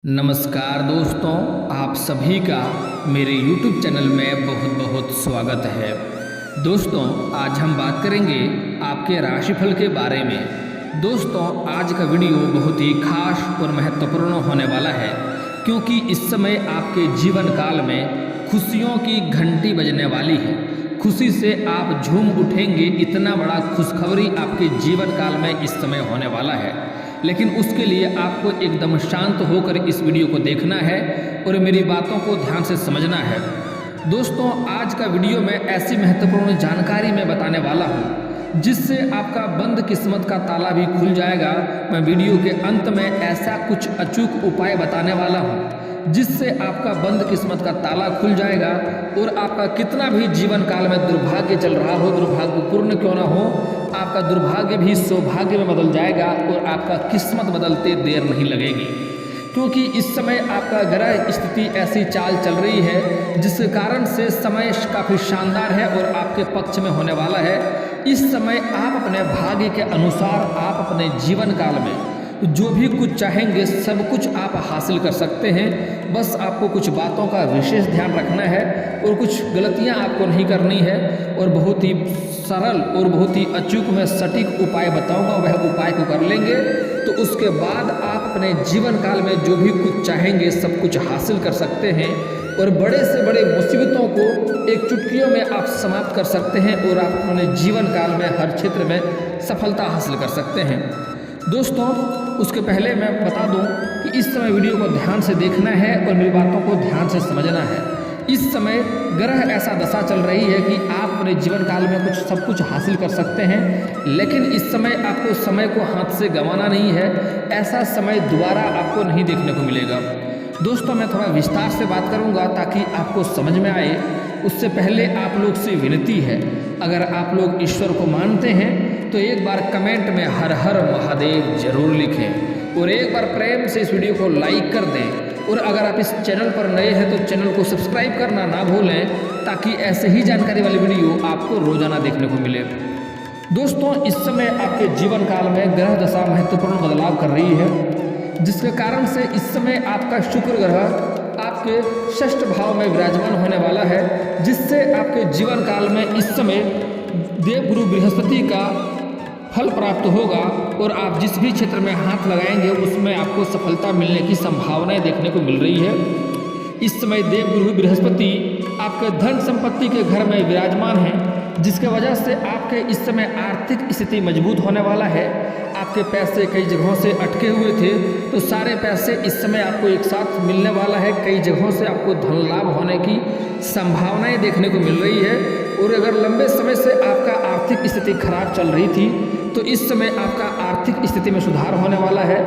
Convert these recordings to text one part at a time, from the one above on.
नमस्कार दोस्तों, आप सभी का मेरे YouTube चैनल में बहुत बहुत स्वागत है। दोस्तों, आज हम बात करेंगे आपके राशिफल के बारे में। दोस्तों, आज का वीडियो बहुत ही खास और महत्वपूर्ण होने वाला है, क्योंकि इस समय आपके जीवन काल में खुशियों की घंटी बजने वाली है। खुशी से आप झूम उठेंगे, इतना बड़ा खुशखबरी आपके जीवन काल में इस समय होने वाला है। लेकिन उसके लिए आपको एकदम शांत होकर इस वीडियो को देखना है और मेरी बातों को ध्यान से समझना है। दोस्तों, आज का वीडियो में ऐसी महत्वपूर्ण जानकारी मैं बताने वाला हूँ जिससे आपका बंद किस्मत का ताला भी खुल जाएगा। मैं वीडियो के अंत में ऐसा कुछ अचूक उपाय बताने वाला हूँ जिससे आपका बंद किस्मत का ताला खुल जाएगा और आपका कितना भी जीवन काल में दुर्भाग्य चल रहा हो, दुर्भाग्यपूर्ण क्यों ना हो, आपका दुर्भाग्य भी सौभाग्य में बदल जाएगा और आपका किस्मत बदलते देर नहीं लगेगी। क्योंकि इस समय आपका ग्रह स्थिति ऐसी चाल चल रही है जिसके कारण से समय काफ़ी शानदार है और आपके पक्ष में होने वाला है। इस समय आप अपने भाग्य के अनुसार आप अपने जीवन काल में जो भी कुछ चाहेंगे सब कुछ आप हासिल कर सकते हैं। बस आपको कुछ बातों का विशेष ध्यान रखना है और कुछ गलतियां आपको नहीं करनी है और बहुत ही सरल और बहुत ही अचूक में सटीक उपाय बताऊंगा। वह उपाय को कर लेंगे तो उसके बाद आप अपने जीवन काल में जो भी कुछ चाहेंगे सब कुछ हासिल कर सकते हैं और बड़े से बड़े मुसीबतों को एक चुटकियों में आप समाप्त कर सकते हैं और आप अपने जीवन काल में हर क्षेत्र में सफलता हासिल कर सकते हैं। दोस्तों, उसके पहले मैं बता दूं कि इस समय वीडियो को ध्यान से देखना है और मेरी बातों को ध्यान से समझना है। इस समय ग्रह ऐसा दशा चल रही है कि आप अपने जीवन काल में सब कुछ हासिल कर सकते हैं, लेकिन इस समय आपको समय को हाथ से गंवाना नहीं है। ऐसा समय दोबारा आपको नहीं देखने को मिलेगा। दोस्तों, मैं थोड़ा विस्तार से बात करूंगा ताकि आपको समझ में आए। उससे पहले आप लोग से विनती है, अगर आप लोग ईश्वर को मानते हैं तो एक बार कमेंट में हर हर महादेव जरूर लिखें और एक बार प्रेम से इस वीडियो को लाइक कर दें। और अगर आप इस चैनल पर नए हैं तो चैनल को सब्सक्राइब करना ना भूलें ताकि ऐसे ही जानकारी वाली वीडियो आपको रोजाना देखने को मिले। दोस्तों, इस समय आपके जीवन काल में ग्रह दशा महत्वपूर्ण बदलाव कर रही है, जिसके कारण से इस समय आपका शुक्र ग्रह आपके षष्ठ भाव में विराजमान होने वाला है, जिससे आपके जीवन काल में इस समय देवगुरु बृहस्पति का फल प्राप्त होगा और आप जिस भी क्षेत्र में हाथ लगाएंगे उसमें आपको सफलता मिलने की संभावनाएं देखने को मिल रही है। इस समय देवगुरु बृहस्पति आपके धन संपत्ति के घर में विराजमान है, जिसके वजह से आपके इस समय आर्थिक स्थिति मजबूत होने वाला है। आपके पैसे कई जगहों से अटके हुए थे तो सारे पैसे इस समय आपको एक साथ मिलने वाला है। कई जगहों से आपको धन लाभ होने की संभावनाएं देखने को मिल रही है। और अगर लंबे समय से आपका आर्थिक स्थिति खराब चल रही थी तो इस समय आपका आर्थिक स्थिति में सुधार होने वाला है।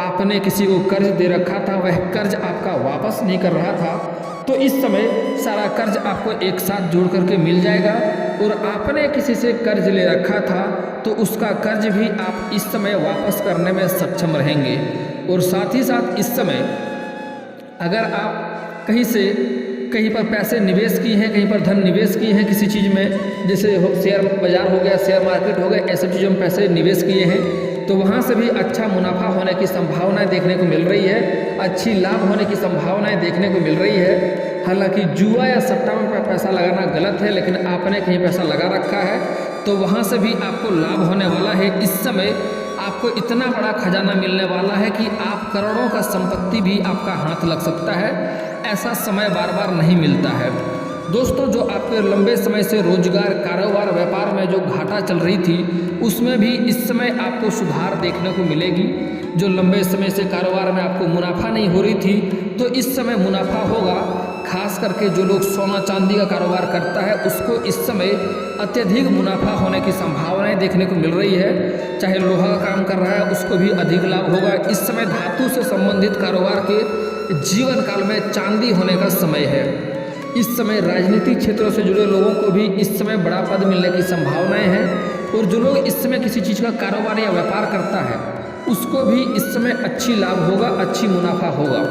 आपने किसी को कर्ज दे रखा था, वह कर्ज आपका वापस नहीं कर रहा था, तो इस समय सारा कर्ज आपको एक साथ जोड़ करके मिल जाएगा। और आपने किसी से कर्ज ले रखा था तो उसका कर्ज भी आप इस समय वापस करने में सक्षम रहेंगे। और साथ ही साथ इस समय अगर आप कहीं पर पैसे निवेश किए हैं, कहीं पर धन निवेश किए हैं किसी चीज़ में, जैसे शेयर बाजार हो गया, शेयर मार्केट हो गया, ऐसे चीज़ों में पैसे निवेश किए हैं तो वहाँ से भी अच्छा मुनाफा होने की संभावनाएं देखने को मिल रही है, अच्छी लाभ होने की संभावनाएं देखने को मिल रही है। हालांकि जुआ या सट्टा में पैसा लगाना गलत है, लेकिन आपने कहीं पैसा लगा रखा है तो वहाँ से भी आपको लाभ होने वाला है। इस समय आपको इतना बड़ा खजाना मिलने वाला है कि आप करोड़ों का संपत्ति भी आपका हाथ लग सकता है। ऐसा समय बार बार नहीं मिलता है। दोस्तों, जो आपके लंबे समय से रोजगार, कारोबार, व्यापार में जो घाटा चल रही थी उसमें भी इस समय आपको सुधार देखने को मिलेगी। जो लंबे समय से कारोबार में आपको मुनाफा नहीं हो रही थी तो इस समय मुनाफा होगा। खास करके जो लोग सोना चांदी का कारोबार करता है उसको इस समय अत्यधिक मुनाफा होने की संभावनाएं देखने को मिल रही है। चाहे लोहा का काम कर रहा है उसको भी अधिक लाभ होगा। इस समय धातु से संबंधित कारोबार के जीवन काल में चांदी होने का समय है। इस समय राजनीतिक क्षेत्रों से जुड़े लोगों को भी इस समय बड़ा पद मिलने की संभावनाएं हैं। और जो लोग इस समय किसी चीज़ का कारोबार या व्यापार करता है उसको भी इस समय अच्छी लाभ होगा, अच्छी मुनाफा होगा।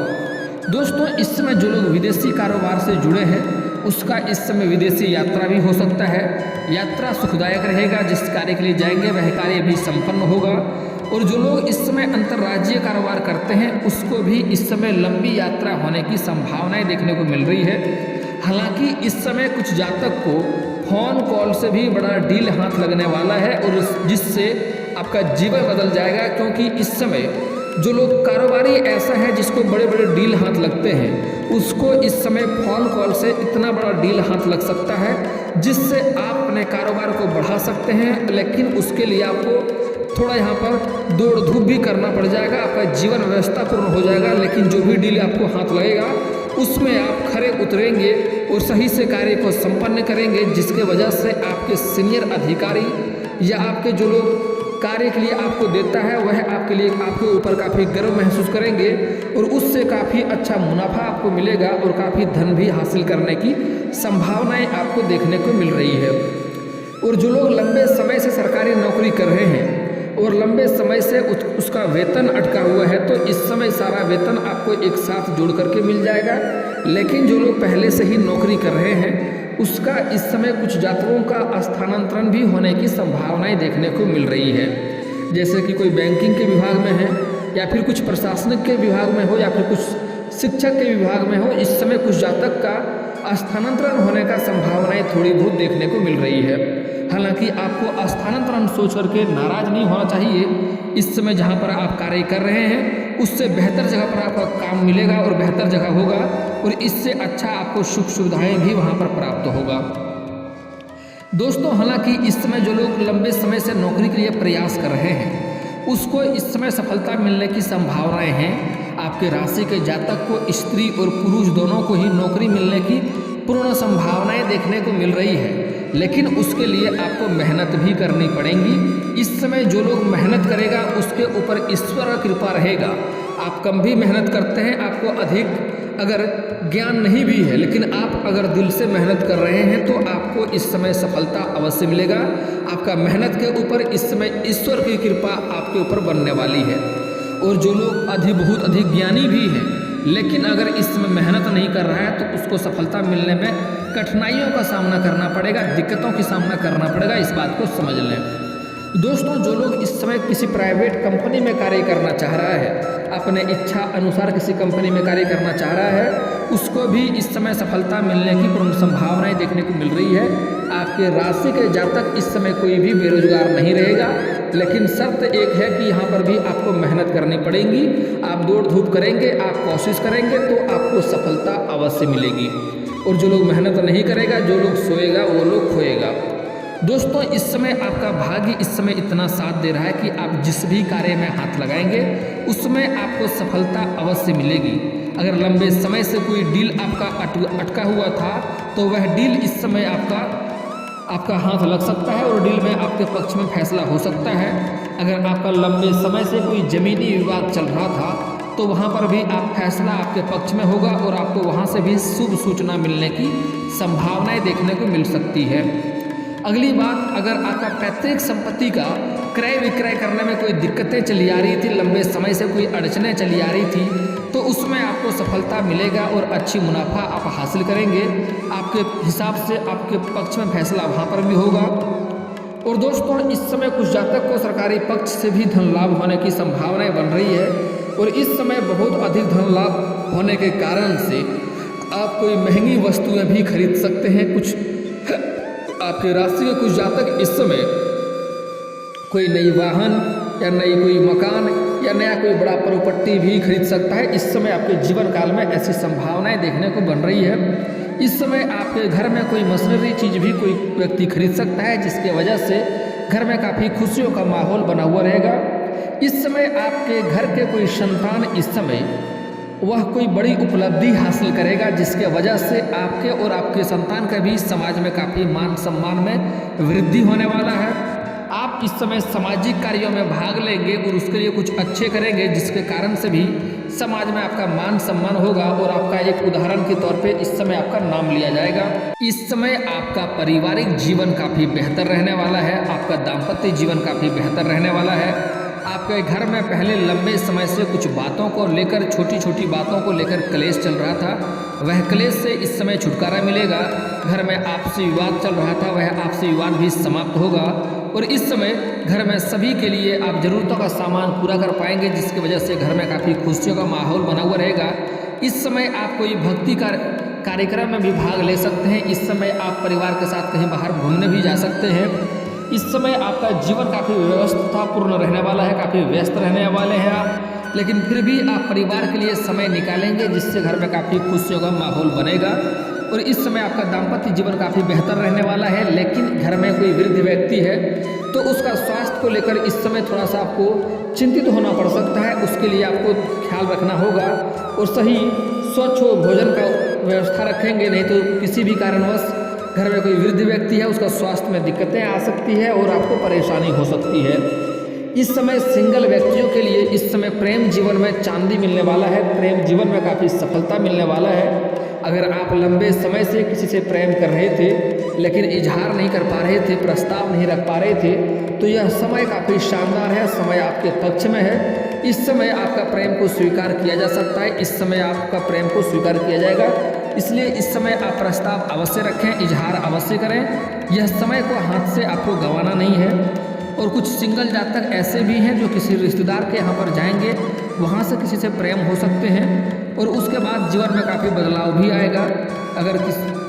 दोस्तों, इस समय जो लोग विदेशी कारोबार से जुड़े हैं उसका इस समय विदेशी यात्रा भी हो सकता है। यात्रा सुखदायक रहेगा, जिस कार्य के लिए जाएंगे वह कार्य भी संपन्न होगा। और जो लोग इस समय अंतर्राज्यीय कारोबार करते हैं उसको भी इस समय लंबी यात्रा होने की संभावनाएं देखने को मिल रही है। हालांकि इस समय कुछ जातक को फोन कॉल से भी बड़ा डील हाथ लगने वाला है और जिससे आपका जीवन बदल जाएगा, क्योंकि इस समय जो लोग कारोबारी ऐसा है जिसको बड़े बड़े डील हाथ लगते हैं उसको इस समय फोन कॉल से इतना बड़ा डील हाथ लग सकता है जिससे आप अपने कारोबार को बढ़ा सकते हैं। लेकिन उसके लिए आपको थोड़ा यहाँ पर दौड़ धूप भी करना पड़ जाएगा, आपका जीवन व्यवस्था पूर्ण हो जाएगा। लेकिन जो भी डील आपको हाथ लगेगा उसमें आप खरे उतरेंगे और सही से कार्य को संपन्न करेंगे, जिसके वजह से आपके सीनियर अधिकारी या आपके जो लोग कार्य के लिए आपको देता है वह आपके लिए आपके ऊपर काफ़ी गर्व महसूस करेंगे और उससे काफ़ी अच्छा मुनाफा आपको मिलेगा और काफ़ी धन भी हासिल करने की संभावनाएं आपको देखने को मिल रही है। और जो लोग लंबे समय से सरकारी नौकरी कर रहे हैं और लंबे समय से उसका वेतन अटका हुआ है तो इस समय सारा वेतन आपको एक साथ जोड़ करके मिल जाएगा। लेकिन जो लोग पहले से ही नौकरी कर रहे हैं उसका इस समय कुछ जातकों का स्थानांतरण भी होने की संभावनाएं देखने को मिल रही है। जैसे कि कोई बैंकिंग के विभाग में है या फिर कुछ प्रशासनिक के विभाग में हो या फिर कुछ शिक्षक के विभाग में हो, इस समय कुछ जातक का स्थानांतरण होने का संभावनाएं थोड़ी बहुत देखने को मिल रही है। हालांकि आपको स्थानांतरण सोच करके नाराज नहीं होना चाहिए। इस समय जहां पर आप कार्य कर रहे हैं उससे बेहतर जगह पर आपका काम मिलेगा और बेहतर जगह होगा और इससे अच्छा आपको सुख सुविधाएं भी वहां पर प्राप्त होगा। दोस्तों, हालांकि इस समय जो लोग लंबे समय से नौकरी के लिए प्रयास कर रहे हैं उसको इस समय सफलता मिलने की संभावनाएं हैं। आपके राशि के जातक को स्त्री और पुरुष दोनों को ही नौकरी मिलने की पूर्ण संभावनाएं देखने को मिल रही है, लेकिन उसके लिए आपको मेहनत भी करनी पड़ेगी। इस समय जो लोग मेहनत करेगा उसके ऊपर ईश्वर का कृपा रहेगा। आप कम भी मेहनत करते हैं, आपको अधिक अगर ज्ञान नहीं भी है, लेकिन आप अगर दिल से मेहनत कर रहे हैं तो आपको इस समय सफलता अवश्य मिलेगा। आपका मेहनत के ऊपर इस समय ईश्वर की कृपा आपके ऊपर बनने वाली है। और जो लोग बहुत अधिक ज्ञानी भी हैं लेकिन अगर इस समय मेहनत नहीं कर रहा है तो उसको सफलता मिलने में कठिनाइयों का सामना करना पड़ेगा, दिक्कतों की सामना करना पड़ेगा, इस बात को समझ लें। दोस्तों, जो लोग इस समय किसी प्राइवेट कंपनी में कार्य करना चाह रहा है, अपने इच्छा अनुसार किसी कंपनी में कार्य करना चाह रहा है, उसको भी इस समय सफलता मिलने की पूर्ण संभावनाएं देखने को मिल रही है। आपके राशि के जातक इस समय कोई भी बेरोजगार नहीं रहेगा, लेकिन शर्त एक है कि यहाँ पर भी आपको मेहनत करनी पड़ेगी। आप दौड़ धूप करेंगे, आप कोशिश करेंगे तो आपको सफलता अवश्य मिलेगी। और जो लोग मेहनत नहीं करेगा, जो लोग सोएगा वो लोग खोएगा। दोस्तों, इस समय आपका भाग्य इस समय इतना साथ दे रहा है कि आप जिस भी कार्य में हाथ लगाएंगे उसमें आपको सफलता अवश्य मिलेगी। अगर लंबे समय से कोई डील आपका अटका हुआ था तो वह डील इस समय आपका हाथ लग सकता है और डील में आपके पक्ष में फैसला हो सकता है। अगर आपका लंबे समय से कोई जमीनी विवाद चल रहा था तो वहाँ पर भी फैसला आपके पक्ष में होगा और आपको वहाँ से भी शुभ सूचना मिलने की संभावनाएं देखने को मिल सकती है। अगली बात, अगर आपका पैतृक संपत्ति का क्रय विक्रय करने में कोई दिक्कतें चली आ रही थी, लंबे समय से कोई अड़चनें चली आ रही थी, तो उसमें आपको सफलता मिलेगा और अच्छी मुनाफा आप हासिल करेंगे। आपके हिसाब से आपके पक्ष में फैसला वहाँ पर भी होगा। और दोस्तों, इस समय कुछ जातक को सरकारी पक्ष से भी धन लाभ होने की संभावनाएं बन रही है और इस समय बहुत अधिक धन लाभ होने के कारण से आप कोई महंगी वस्तुएं भी खरीद सकते हैं। कुछ आपके राशि के कुछ जातक इस समय कोई नई वाहन या नई कोई मकान या नया कोई बड़ा प्रॉपर्टी भी खरीद सकता है। इस समय आपके जीवन काल में ऐसी संभावनाएं देखने को बन रही है। इस समय आपके घर में कोई मशीनरी चीज़ भी कोई व्यक्ति खरीद सकता है, जिसके वजह से घर में काफ़ी खुशियों का माहौल बना हुआ रहेगा। इस समय आपके घर के कोई संतान इस समय वह कोई बड़ी उपलब्धि हासिल करेगा, जिसके वजह से आपके और आपके संतान का भी समाज में काफ़ी मान सम्मान में वृद्धि होने वाला है। आप इस समय सामाजिक कार्यों में भाग लेंगे और उसके लिए कुछ अच्छे करेंगे, जिसके कारण से भी समाज में आपका मान सम्मान होगा और आपका एक उदाहरण के तौर पे इस समय आपका नाम लिया जाएगा। इस समय आपका पारिवारिक जीवन काफ़ी बेहतर रहने वाला है, आपका दाम्पत्य जीवन काफ़ी बेहतर रहने वाला है। आपके घर में पहले लंबे समय से कुछ बातों को लेकर, छोटी छोटी बातों को लेकर क्लेश चल रहा था, वह क्लेश से इस समय छुटकारा मिलेगा। घर में आपसी विवाद चल रहा था, वह आपसी विवाद भी समाप्त होगा और इस समय घर में सभी के लिए आप ज़रूरतों का सामान पूरा कर पाएंगे, जिसकी वजह से घर में काफ़ी खुशियों का माहौल बना हुआ रहेगा। इस समय आप कोई भक्ति कार्यक्रम में भी भाग ले सकते हैं। इस समय आप परिवार के साथ कहीं बाहर घूमने भी जा सकते हैं। इस समय आपका जीवन काफ़ी व्यवस्थापूर्ण रहने वाला है, काफ़ी व्यस्त रहने वाले हैं आप, लेकिन फिर भी आप परिवार के लिए समय निकालेंगे, जिससे घर में काफ़ी खुशियों का माहौल बनेगा। और इस समय आपका दाम्पत्य जीवन काफ़ी बेहतर रहने वाला है। लेकिन घर में कोई वृद्ध व्यक्ति है तो उसका स्वास्थ्य को लेकर इस समय थोड़ा सा आपको चिंतित होना पड़ सकता है। उसके लिए आपको ख्याल रखना होगा और सही स्वच्छ भोजन का व्यवस्था रखेंगे, नहीं तो किसी भी कारणवश घर में कोई वृद्ध व्यक्ति है उसका स्वास्थ्य में दिक्कतें आ सकती है और आपको परेशानी हो सकती है। इस समय सिंगल व्यक्तियों के लिए इस समय प्रेम जीवन में चांदी मिलने वाला है, प्रेम जीवन में काफ़ी सफलता मिलने वाला है। अगर आप लंबे समय से किसी से प्रेम कर रहे थे लेकिन इजहार नहीं कर पा रहे थे, प्रस्ताव नहीं रख पा रहे थे, तो यह समय काफ़ी शानदार है, समय आपके पक्ष में है। इस समय आपका प्रेम को स्वीकार किया जा सकता है, इस समय आपका प्रेम को स्वीकार किया जाएगा। इसलिए इस समय आप प्रस्ताव अवश्य रखें, इजहार अवश्य करें। यह समय को हाथ से आपको गंवाना नहीं है। और कुछ सिंगल जातक ऐसे भी हैं जो किसी रिश्तेदार के यहाँ पर जाएंगे, वहाँ से किसी से प्रेम हो सकते हैं और उसके बाद जीवन में काफ़ी बदलाव भी आएगा। अगर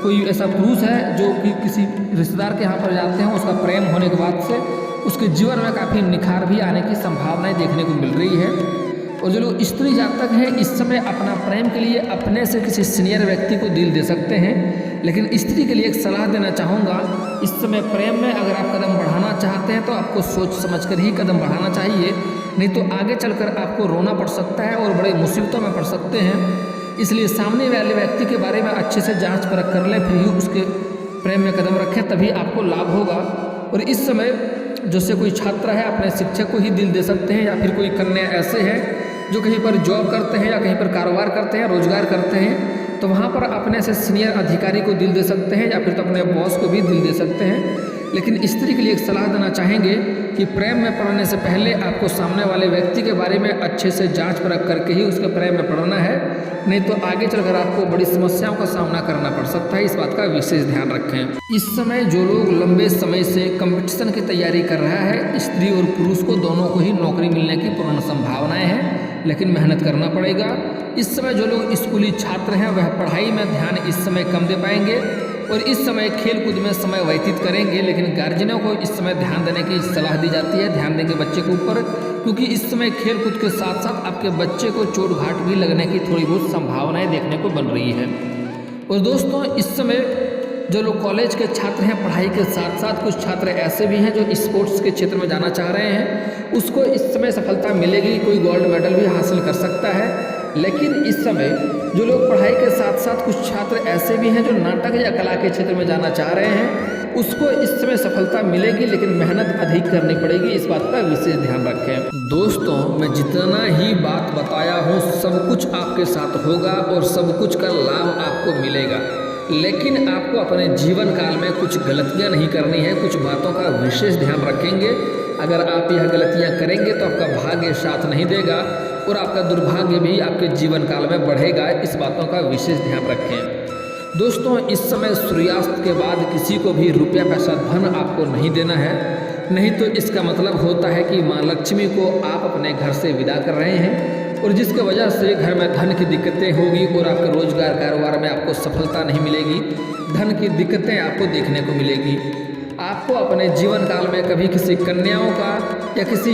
कोई ऐसा पुरुष है जो कि किसी रिश्तेदार के यहाँ पर जाते हैं, उसका प्रेम होने के बाद से उसके जीवन में काफ़ी निखार भी आने की संभावनाएं देखने को मिल रही है। और जो लोग स्त्री जातक हैं इस समय अपना प्रेम के लिए अपने से किसी सीनियर व्यक्ति को दिल दे सकते हैं। लेकिन स्त्री के लिए एक सलाह देना चाहूँगा, इस समय प्रेम में अगर आप कदम बढ़ाना चाहते हैं तो आपको सोच समझकर ही कदम बढ़ाना चाहिए, नहीं तो आगे चलकर आपको रोना पड़ सकता है और बड़े मुसीबतों में पड़ सकते हैं। इसलिए सामने वाले व्यक्ति के बारे में अच्छे से जांच परख कर लें, फिर ही उसके प्रेम में कदम रखें, तभी आपको लाभ होगा। और इस समय जैसे कोई छात्र है अपने शिक्षक को ही दिल दे सकते हैं, या फिर कोई कन्या ऐसे है जो कहीं पर जॉब करते हैं या कहीं पर कारोबार करते हैं, रोजगार करते हैं, तो वहाँ पर अपने से सीनियर अधिकारी को दिल दे सकते हैं या फिर तो अपने बॉस को भी दिल दे सकते हैं। लेकिन स्त्री के लिए एक सलाह देना चाहेंगे कि प्रेम में पड़ने से पहले आपको सामने वाले व्यक्ति के बारे में अच्छे से जांच परख करके ही उसके प्रेम में पड़ना है, नहीं तो आगे चलकर आपको बड़ी समस्याओं का सामना करना पड़ सकता है। इस बात का विशेष ध्यान रखें। इस समय जो लोग लंबे समय से कंपटीशन की तैयारी कर रहा है, स्त्री और पुरुष को दोनों को ही नौकरी मिलने की पूर्ण संभावनाएं हैं, लेकिन मेहनत करना पड़ेगा। इस समय जो लोग स्कूली छात्र हैं वह पढ़ाई में ध्यान इस समय कम दे पाएंगे और इस समय खेल कूद में समय व्यतीत करेंगे। लेकिन गार्जियनों को इस समय ध्यान देने की सलाह दी जाती है, ध्यान देंगे बच्चे के ऊपर, क्योंकि इस समय खेल कूद के साथ साथ आपके बच्चे को चोट घाट भी लगने की थोड़ी बहुत संभावनाएं देखने को बन रही है। और दोस्तों इस समय जो लोग कॉलेज के छात्र हैं, पढ़ाई के साथ साथ कुछ छात्र ऐसे भी हैं जो स्पोर्ट्स के क्षेत्र में जाना चाह रहे हैं, उसको इस समय सफलता मिलेगी, कोई गोल्ड मेडल भी हासिल कर सकता है। लेकिन इस समय जो लोग पढ़ाई के साथ साथ कुछ छात्र ऐसे भी हैं जो नाटक या कला के क्षेत्र में जाना चाह रहे हैं, उसको इस समय सफलता मिलेगी, लेकिन मेहनत अधिक करनी पड़ेगी। इस बात का विशेष ध्यान रखें। दोस्तों मैं जितना ही बात बताया हूँ सब कुछ आपके साथ होगा और सब कुछ का लाभ आपको मिलेगा, लेकिन आपको अपने जीवन काल में कुछ गलतियाँ नहीं करनी है, कुछ बातों का विशेष ध्यान रखेंगे। अगर आप यह गलतियाँ करेंगे तो आपका भाग्य साथ नहीं देगा और आपका दुर्भाग्य भी आपके जीवन काल में बढ़ेगा। इस बातों का विशेष ध्यान रखें। दोस्तों इस समय सूर्यास्त के बाद किसी को भी रुपया पैसा धन आपको नहीं देना है, नहीं तो इसका मतलब होता है कि माँ लक्ष्मी को आप अपने घर से विदा कर रहे हैं और जिसकी वजह से घर में धन की दिक्कतें होगी और आपके रोजगार कारोबार में आपको सफलता नहीं मिलेगी, धन की दिक्कतें आपको देखने को मिलेगी। आपको अपने जीवन काल में कभी किसी कन्याओं का या किसी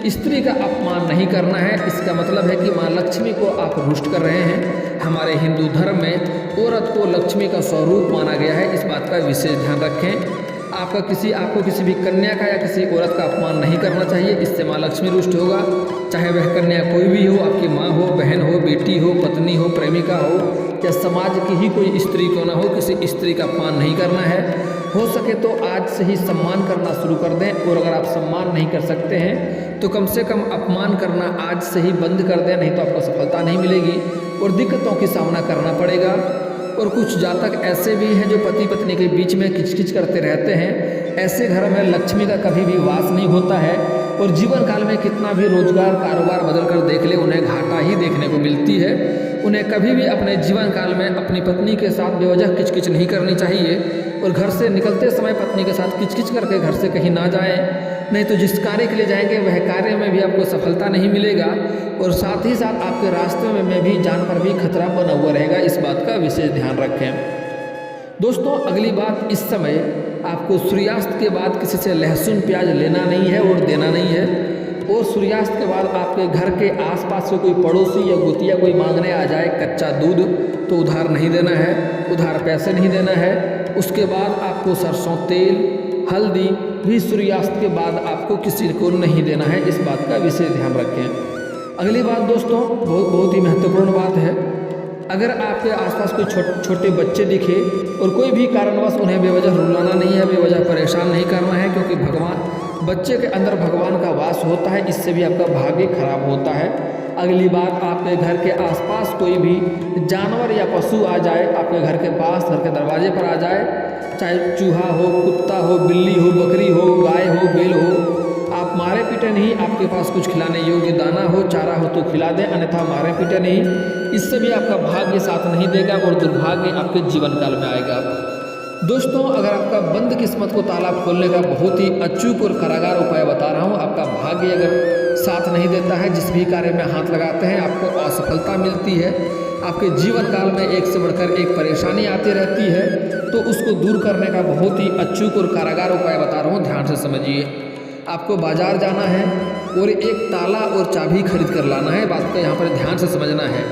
स्त्री का अपमान नहीं करना है। इसका मतलब है कि माँ लक्ष्मी को आप रुष्ट कर रहे हैं। हमारे हिंदू धर्म में औरत को लक्ष्मी का स्वरूप माना गया है, इस बात का विशेष ध्यान रखें। आपको किसी भी कन्या का या किसी औरत का अपमान नहीं करना चाहिए, इससे माँ लक्ष्मी रुष्ट होगा। चाहे वह कन्या कोई भी हो, आपकी माँ हो, बहन हो, बेटी हो, पत्नी हो, प्रेमिका हो या समाज की ही कोई स्त्री क्यों ना हो, किसी स्त्री का अपमान नहीं करना है। हो सके तो आज से ही सम्मान करना शुरू कर दें और अगर आप सम्मान नहीं कर सकते हैं तो कम से कम अपमान करना आज से ही बंद कर दें, नहीं तो आपको सफलता नहीं मिलेगी और दिक्कतों की सामना करना पड़ेगा। और कुछ जातक ऐसे भी हैं जो पति पत्नी के बीच में किचकिच करते रहते हैं। ऐसे घर में लक्ष्मी का कभी भी वास नहीं होता है और जीवन काल में कितना भी रोजगार कारोबार बदल कर देख ले, उन्हें घाटा ही देखने को मिलती है। उन्हें कभी भी अपने जीवन काल में अपनी पत्नी के साथ बेवजह किचकिच नहीं करनी चाहिए, और घर से निकलते समय पत्नी के साथ किचकिच करके घर से कहीं ना जाएं, नहीं तो जिस कार्य के लिए जाएंगे वह कार्य में भी आपको सफलता नहीं मिलेगा और साथ ही साथ आपके रास्ते में भी जान पर भी खतरा बना हुआ रहेगा। इस बात का विशेष ध्यान रखें। दोस्तों अगली बात, इस समय आपको सूर्यास्त के बाद किसी से लहसुन प्याज लेना नहीं है और देना नहीं है। और सूर्यास्त के बाद आपके घर के आसपास से कोई पड़ोसी या गुतिया कोई मांगने आ जाए कच्चा दूध तो उधार नहीं देना है, उधार पैसे नहीं देना है। उसके बाद आपको सरसों तेल, हल्दी भी सूर्यास्त के बाद आपको किसी को नहीं देना है। इस बात का विशेष ध्यान रखें। अगली बात दोस्तों बहुत ही महत्वपूर्ण बात है। अगर आपके आसपास कोई छोटे बच्चे दिखे और कोई भी कारणवश उन्हें बेवजह रुलाना नहीं है, बेवजह परेशान नहीं करना है, क्योंकि बच्चे के अंदर भगवान का वास होता है, इससे भी आपका भाग्य खराब होता है। अगली बात, आपके घर के आसपास कोई भी जानवर या पशु आ जाए, आपके घर के पास, घर के दरवाजे पर आ जाए, चाहे चूहा हो, कुत्ता हो, बिल्ली हो, बकरी हो, गाय हो, बैल हो, आप मारे पीटे नहीं, आपके पास कुछ खिलाने योग्य दाना हो, चारा हो तो खिला दें, अन्यथा मारे पीटे नहीं। इससे भी आपका भाग्य साथ नहीं देगा और दुर्भाग्य आपके जीवन काल में आएगा। दोस्तों अगर आपका बंद किस्मत को ताला खोलने का बहुत ही अचूक और कारागार उपाय बता रहा हूँ, आपका भाग्य अगर साथ नहीं देता है, जिस भी कार्य में हाथ लगाते हैं आपको असफलता मिलती है, आपके जीवन काल में एक से बढ़कर एक परेशानी आती रहती है, तो उसको दूर करने का बहुत ही अचूक और कारागार उपाय बता रहा हूँ, ध्यान से समझिए। आपको बाजार जाना है और एक ताला और चाबी खरीद कर लाना है। बात को यहाँ पर ध्यान से समझना है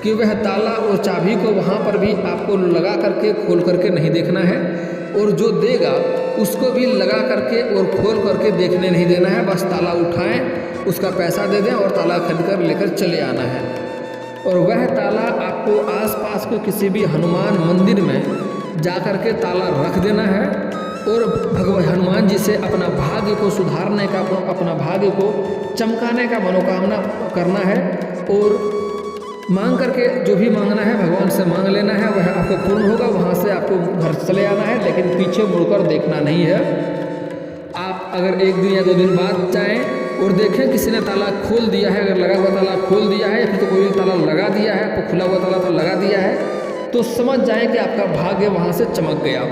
कि वह ताला और चाबी को वहाँ पर भी आपको लगा करके खोल करके नहीं देखना है और जो देगा उसको भी लगा करके और खोल करके देखने नहीं देना है। बस ताला उठाएं, उसका पैसा दे दें और ताला खरीद कर लेकर चले आना है। और वह ताला आपको आसपास के किसी भी हनुमान मंदिर में जा कर के ताला रख देना है और भगवान हनुमान जी से अपना भाग्य को सुधारने का, अपना भाग्य को चमकाने का मनोकामना करना है और मांग करके जो भी मांगना है भगवान से मांग लेना है, वह आपको पूर्ण होगा। वहाँ से आपको घर चले आना है, लेकिन पीछे मुड़कर देखना नहीं है। आप अगर 1 दिन या 2 दिन बाद जाएं और देखें किसी ने ताला खोल दिया है, अगर लगा हुआ ताला खोल दिया है या फिर तो कोई ताला लगा दिया है, तो खुला हुआ ताला तो लगा दिया है, तो समझ जाएं कि आपका भाग्य वहाँ से चमक गया।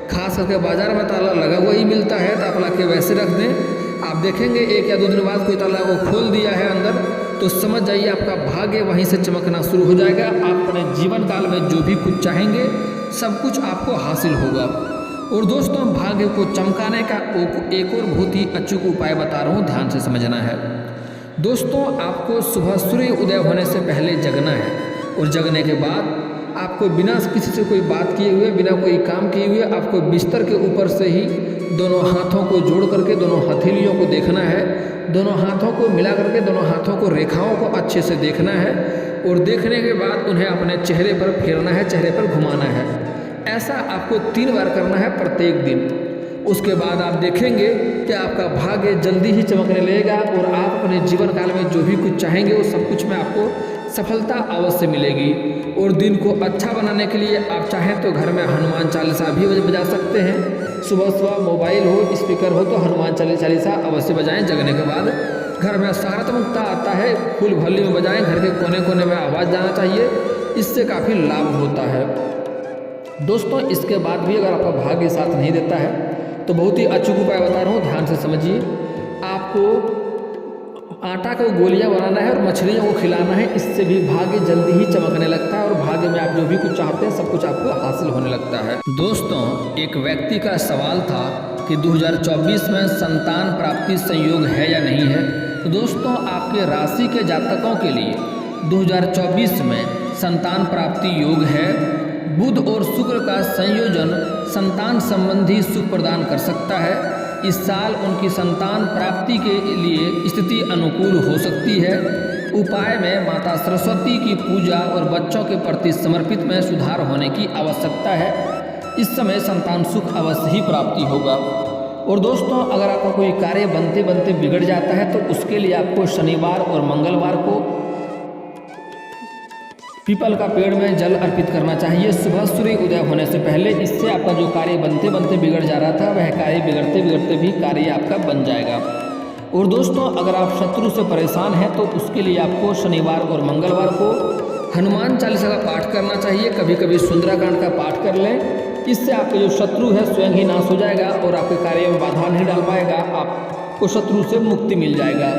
खास करके बाजार में ताला लगा हुआ ही मिलता है तो आप ला के वैसे रख दें। आप देखेंगे 1 या 2 दिन बाद कोई ताला को खोल दिया है अंदर, तो समझ जाइए आपका भाग्य वहीं से चमकना शुरू हो जाएगा। आप अपने जीवन काल में जो भी कुछ चाहेंगे सब कुछ आपको हासिल होगा। और दोस्तों भाग्य को चमकाने का एक और बहुत ही अचूक उपाय बता रहा हूँ, ध्यान से समझना है। दोस्तों आपको सुबह सूर्य उदय होने से पहले जगना है और जगने के बाद आपको बिना किसी से कोई बात किए हुए, बिना कोई काम किए हुए, आपको बिस्तर के ऊपर से ही दोनों हाथों को जोड़ करके दोनों हथेलियों को देखना है, दोनों हाथों को मिला करके दोनों हाथों को रेखाओं को अच्छे से देखना है और देखने के बाद उन्हें अपने चेहरे पर फेरना है, चेहरे पर घुमाना है। ऐसा आपको 3 बार करना है प्रत्येक दिन। उसके बाद आप देखेंगे कि आपका भाग्य जल्दी ही चमकने लगेगा और आप अपने जीवन काल में जो भी कुछ चाहेंगे वो सब कुछ में आपको सफलता अवश्य मिलेगी। और दिन को अच्छा बनाने के लिए आप चाहें तो घर में हनुमान चालीसा भी बजा सकते हैं। सुबह सुबह मोबाइल हो, स्पीकर हो तो हनुमान चालीसा अवश्य बजाएं। जगने के बाद घर में सकारात्मकता आता है, फुल वॉल्यूम में बजाएं, घर के कोने कोने में आवाज़ जाना चाहिए, इससे काफ़ी लाभ होता है। दोस्तों इसके बाद भी अगर आपका भाग्य साथ नहीं देता है तो बहुत ही अचूक उपाय बता रहा हूँ, ध्यान से समझिए। आपको आटा को गोलियां बनाना है और मछलियों को खिलाना है, इससे भी भाग्य जल्दी ही चमकने लगता है और भाग्य में आप जो भी कुछ चाहते हैं सब कुछ आपको हासिल होने लगता है। दोस्तों एक व्यक्ति का सवाल था कि 2024 में संतान प्राप्ति संयोग है या नहीं है। तो दोस्तों आपके राशि के जातकों के लिए 2024 में संतान प्राप्ति योग है। बुध और शुक्र का संयोजन संतान संबंधी सुख प्रदान कर सकता है। इस साल उनकी संतान प्राप्ति के लिए स्थिति अनुकूल हो सकती है। उपाय में माता सरस्वती की पूजा और बच्चों के प्रति समर्पित में सुधार होने की आवश्यकता है। इस समय संतान सुख अवश्य ही प्राप्ति होगा। और दोस्तों अगर आपका कोई कार्य बनते बनते बिगड़ जाता है तो उसके लिए आपको शनिवार और मंगलवार को पीपल का पेड़ में जल अर्पित करना चाहिए सुबह सूर्य उदय होने से पहले। इससे आपका जो कार्य बनते बनते बिगड़ जा रहा था वह कार्य बिगड़ते बिगड़ते भी कार्य आपका बन जाएगा। और दोस्तों अगर आप शत्रु से परेशान हैं तो उसके लिए आपको शनिवार और मंगलवार को हनुमान चालीसा का पाठ करना चाहिए, कभी कभी सुंदराकांड का पाठ कर लें। इससे आपका जो शत्रु है स्वयं ही नाश हो जाएगा और आपके कार्य में बाधा नहीं डाल पाएगा, आपको शत्रु से मुक्ति मिल जाएगा।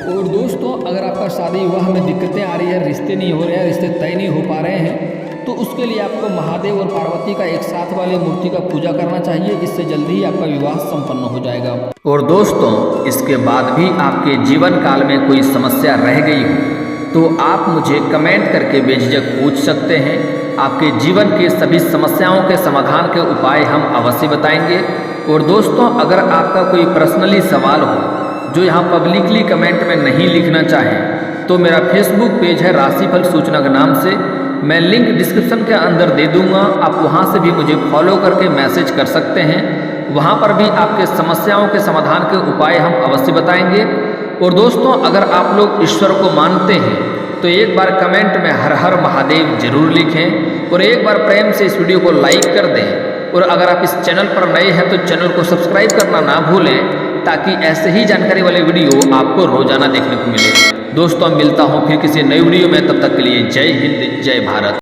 और दोस्तों, अगर आपका शादी विवाह में दिक्कतें आ रही है, रिश्ते नहीं हो रहे हैं, रिश्ते तय नहीं हो पा रहे हैं, तो उसके लिए आपको महादेव और पार्वती का एक साथ वाली मूर्ति का पूजा करना चाहिए। इससे जल्दी ही आपका विवाह संपन्न हो जाएगा। और दोस्तों, इसके बाद भी आपके जीवन काल में कोई समस्या रह गई हो तो आप मुझे कमेंट करके बेझिझक पूछ सकते हैं। आपके जीवन के सभी समस्याओं के समाधान के उपाय हम अवश्य बताएंगे। और दोस्तों, अगर आपका कोई पर्सनली सवाल हो जो यहाँ पब्लिकली कमेंट में नहीं लिखना चाहें तो मेरा फेसबुक पेज है राशिफल सूचना के नाम से, मैं लिंक डिस्क्रिप्शन के अंदर दे दूंगा। आप वहां से भी मुझे फॉलो करके मैसेज कर सकते हैं। वहां पर भी आपके समस्याओं के समाधान के उपाय हम अवश्य बताएंगे। और दोस्तों, अगर आप लोग ईश्वर को मानते हैं तो एक बार कमेंट में हर हर महादेव जरूर लिखें और एक बार प्रेम से इस वीडियो को लाइक कर दें। और अगर आप इस चैनल पर नए हैं तो चैनल को सब्सक्राइब करना ना भूलें, ताकि ऐसे ही जानकारी वाले वीडियो आपको रोजाना देखने को मिले। दोस्तों, मिलता हूँ फिर किसी नई वीडियो में, तब तक के लिए जय हिंद, जय भारत।